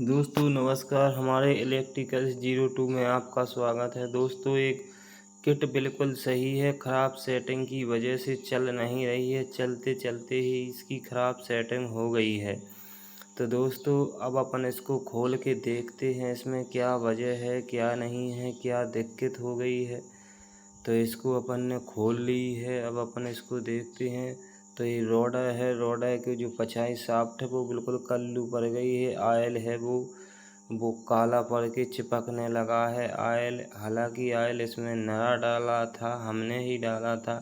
दोस्तों नमस्कार। हमारे इलेक्ट्रिकल्स 02 में आपका स्वागत है। दोस्तों एक किट बिल्कुल सही है, ख़राब सेटिंग की वजह से चल नहीं रही है। चलते चलते ही इसकी ख़राब सेटिंग हो गई है। तो दोस्तों अब अपन इसको खोल के देखते हैं इसमें क्या वजह है, क्या नहीं है, क्या दिक्कत हो गई है। तो इसको अपन ने खोल ली है। अब अपन इसको देखते हैं। तो ये रोडर है, रोडर की जो पछाई शाफ्ट है वो बिल्कुल कल्लू पड़ गई है। आयल है वो काला पड़ के चिपकने लगा है आयल। हालांकि आयल इसमें नया डाला था, हमने ही डाला था,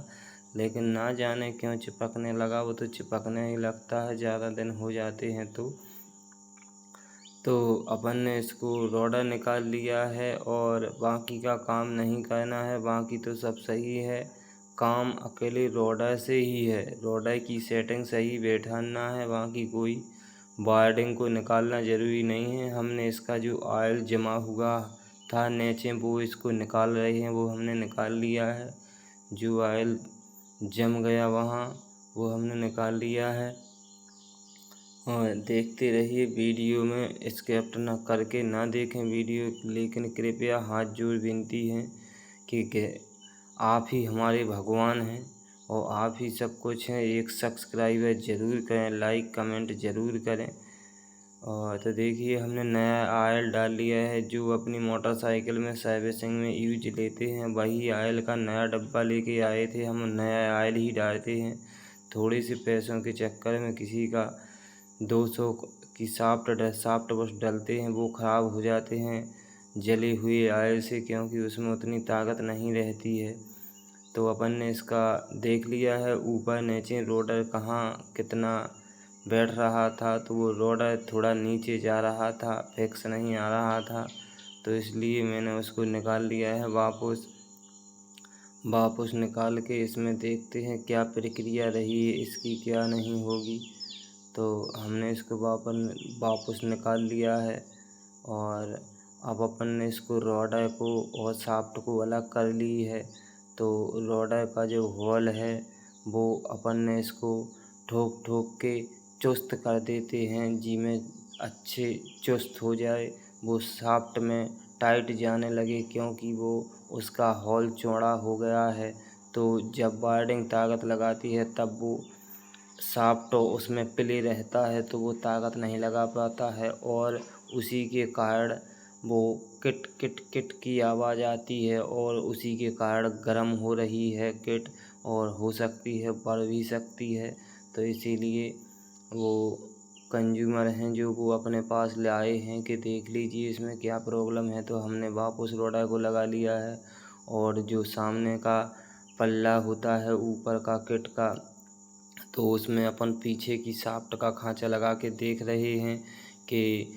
लेकिन ना जाने क्यों चिपकने लगा। वो तो चिपकने ही लगता है ज़्यादा दिन हो जाते हैं तो अपन ने इसको रोडर निकाल लिया है और बाकी का काम नहीं करना है। बाकी तो सब सही है, काम अकेले रोडर से ही है। रोडर की सेटिंग सही बैठाना है, बाकी कोई वायरिंग को निकालना ज़रूरी नहीं है। हमने इसका जो ऑयल जमा हुआ था नीचे वो इसको निकाल रहे हैं, वो हमने निकाल लिया है। जो ऑयल जम गया वहाँ वो हमने निकाल लिया है। और देखते रहिए वीडियो में, स्किप ना करके ना देखें वीडियो, लेकिन कृपया हाथ जोड़ विनती है कि आप ही हमारे भगवान हैं और आप ही सब कुछ हैं। एक सब्सक्राइबर ज़रूर करें, लाइक कमेंट ज़रूर करें। और तो देखिए हमने नया आयल डाल लिया है। जो अपनी मोटरसाइकिल में सर्विसिंग में यूज लेते हैं वही आयल का नया डब्बा लेके आए थे। हम नया आयल ही डालते हैं। थोड़े से पैसों के चक्कर में किसी का 200 की साफ्ट बस डलते हैं, वो ख़राब हो जाते हैं जले हुए आयल से, क्योंकि उसमें उतनी ताकत नहीं रहती है। तो अपन ने इसका देख लिया है ऊपर नीचे रोडर कहाँ कितना बैठ रहा था। तो वो रोडर थोड़ा नीचे जा रहा था, फिक्स नहीं आ रहा था, तो इसलिए मैंने उसको निकाल लिया है वापस निकाल के इसमें देखते हैं क्या प्रक्रिया रही है इसकी, क्या नहीं होगी। तो हमने इसको वापस निकाल लिया है और अब अपन ने इसको रोडर को और शाफ्ट को अलग कर ली है। तो रोडर का जो होल है वो अपन ने इसको ठोक ठोक के चुस्त कर देते हैं, जिसमें अच्छे चुस्त हो जाए, वो शाफ्ट में टाइट जाने लगे, क्योंकि वो उसका होल चौड़ा हो गया है। तो जब वायरिंग ताकत लगाती है तब वो शाफ्ट उसमें प्ले रहता है, तो वो ताकत नहीं लगा पाता है और उसी के कारण वो किट किट किट की आवाज़ आती है और उसी के कारण गर्म हो रही है किट, और हो सकती है बढ़ भी सकती है। तो इसीलिए वो कंज्यूमर हैं जो वो अपने पास लाए हैं कि देख लीजिए इसमें क्या प्रॉब्लम है। तो हमने वापस रोडर को लगा लिया है और जो सामने का पल्ला होता है ऊपर का किट का, तो उसमें अपन पीछे की शाफ्ट का खांचा लगा के देख रहे हैं कि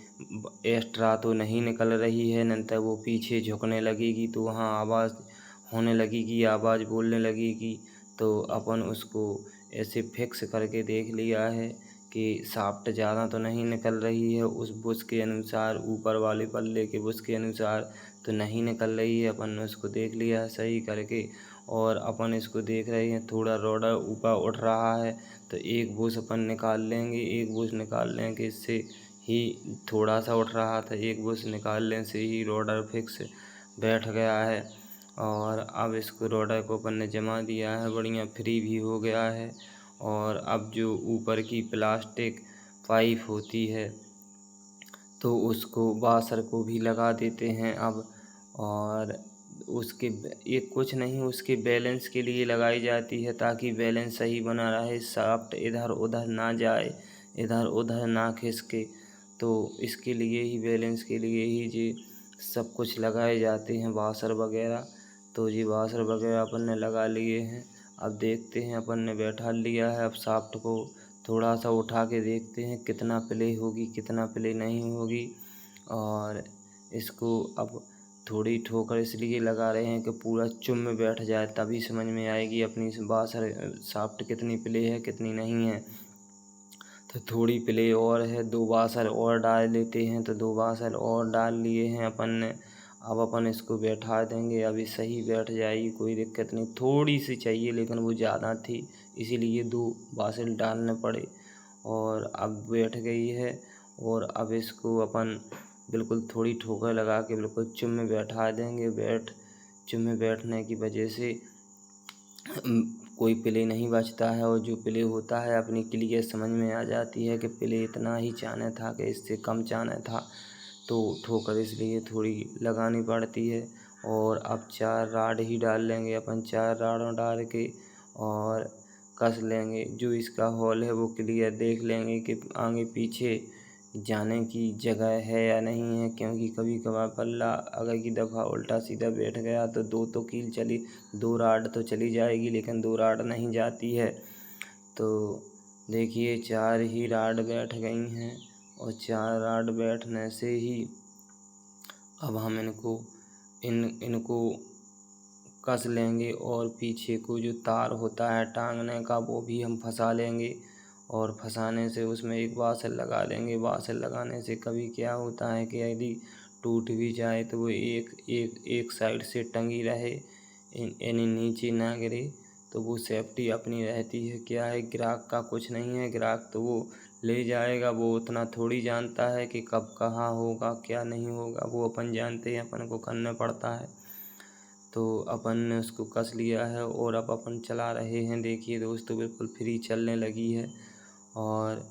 एक्स्ट्रा तो नहीं निकल रही है, नहीं तो वो पीछे झुकने लगेगी तो वहाँ आवाज़ होने लगेगी, आवाज़ बोलने लगेगी। तो अपन उसको ऐसे फिक्स करके देख लिया है कि शाफ्ट ज़्यादा तो नहीं निकल रही है, उस बुश के अनुसार, ऊपर वाले पल्ले के बुश के अनुसार तो नहीं निकल रही है। अपन ने उसको देख लिया है सही करके और अपन इसको देख रहे हैं थोड़ा रोडर ऊपर उठ रहा है, तो एक बुश अपन निकाल लेंगे। एक बुश निकाल लेंगे इससे ही थोड़ा सा उठ रहा था, एक बुश निकालने से ही रोडर फिक्स बैठ गया है। और अब इसको रोडर को अपन ने जमा दिया है, बढ़िया फ्री भी हो गया है। और अब जो ऊपर की प्लास्टिक पाइप होती है तो उसको वाशर को भी लगा देते हैं अब। और उसके एक कुछ नहीं, उसके बैलेंस के लिए लगाई जाती है ताकि बैलेंस सही बना रहे, शाफ्ट इधर उधर ना जाए, इधर उधर ना खिसके। तो इसके लिए ही, बैलेंस के लिए ही जी सब कुछ लगाए जाते हैं वाशर वगैरह। तो जी वाशर वगैरह अपन ने लगा लिए हैं। अब देखते हैं, अपन ने बैठा लिया है। अब शाफ्ट को थोड़ा सा उठा के देखते हैं कितना प्ले होगी कितना प्ले नहीं होगी। और इसको अब थोड़ी ठोकर इसलिए लगा रहे हैं कि पूरा चुम में बैठ जाए, तभी समझ में आएगी अपनी बासर शाफ्ट कितनी प्ले है कितनी नहीं है। तो थोड़ी प्ले और है, 2 वाशर और डाल लेते हैं। तो 2 वाशर और डाल लिए हैं अपन ने। अब अपन इसको बैठा देंगे, अभी सही बैठ जाएगी, कोई दिक्कत नहीं। थोड़ी सी चाहिए लेकिन वो ज़्यादा थी, इसीलिए 2 वाशर डालने पड़े और अब बैठ गई है। और अब इसको अपन बिल्कुल थोड़ी ठोकर लगा के बिल्कुल चुप में बैठा देंगे। चुप में बैठने की वजह से कोई प्ले नहीं बचता है, और जो प्ले होता है अपनी क्लियर समझ में आ जाती है कि प्ले इतना ही चाहना था कि इससे कम चाहना था, तो ठोकर इसलिए थोड़ी लगानी पड़ती है। और अब 4 राड ही डाल लेंगे अपन, 4 राडों डाल के और कस लेंगे। जो इसका होल है वो क्लियर देख लेंगे कि आगे पीछे जाने की जगह है या नहीं है, क्योंकि कभी कभार पल्ला अगर की दफ़ा उल्टा सीधा बैठ गया तो 2 राड तो चली जाएगी, लेकिन 2 राड नहीं जाती है। तो देखिए 4 ही राड बैठ गई हैं, और 4 राड बैठने से ही अब हम इनको कस लेंगे, और पीछे को जो तार होता है टांगने का वो भी हम फंसा लेंगे, और फंसाने से उसमें एक वाशर लगा देंगे। वाशर लगाने से कभी क्या होता है कि यदि टूट भी जाए तो वो एक साइड से टंगी रहे, यानी नीचे ना गिरे, तो वो सेफ्टी अपनी रहती है। क्या है, ग्राहक का कुछ नहीं है, ग्राहक तो वो ले जाएगा, वो उतना थोड़ी जानता है कि कब कहाँ होगा क्या नहीं होगा, वो अपन जानते हैं, अपन को करना पड़ता है। तो अपन ने उसको कस लिया है और अब अपन चला रहे हैं। देखिए दोस्तों बिल्कुल फ्री चलने लगी है, और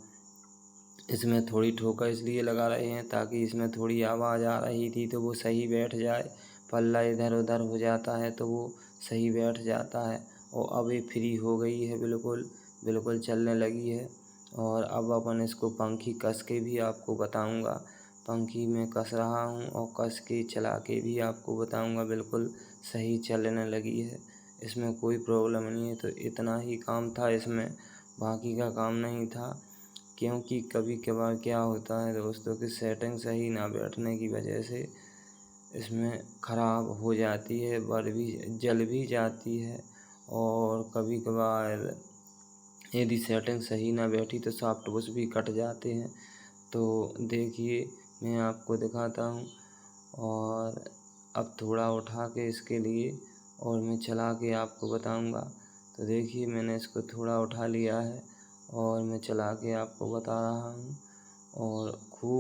इसमें थोड़ी ठोकर इसलिए लगा रहे हैं ताकि इसमें थोड़ी आवाज़ आ रही थी तो वो सही बैठ जाए। पल्ला इधर उधर हो जाता है तो वो सही बैठ जाता है, और अब ये फ्री हो गई है, बिल्कुल चलने लगी है। और अब अपन इसको पंखी कस के भी आपको बताऊंगा। पंखी में कस रहा हूँ और कस के चला के भी आपको बताऊंगा। बिल्कुल सही चलने लगी है, इसमें कोई प्रॉब्लम नहीं है। तो इतना ही काम था इसमें, बाकी का काम नहीं था, क्योंकि कभी कभार क्या होता है दोस्तों की सेटिंग सही ना बैठने की वजह से इसमें ख़राब हो जाती है, जल भी जाती है। और कभी कभार यदि सेटिंग सही ना बैठी तो सॉफ्टवुड भी कट जाते हैं। तो देखिए मैं आपको दिखाता हूँ, और अब थोड़ा उठा के इसके लिए और मैं चला के आपको बताऊँगा। तो देखिए मैंने इसको थोड़ा उठा लिया है और मैं चला के आपको बता रहा हूँ, और खूब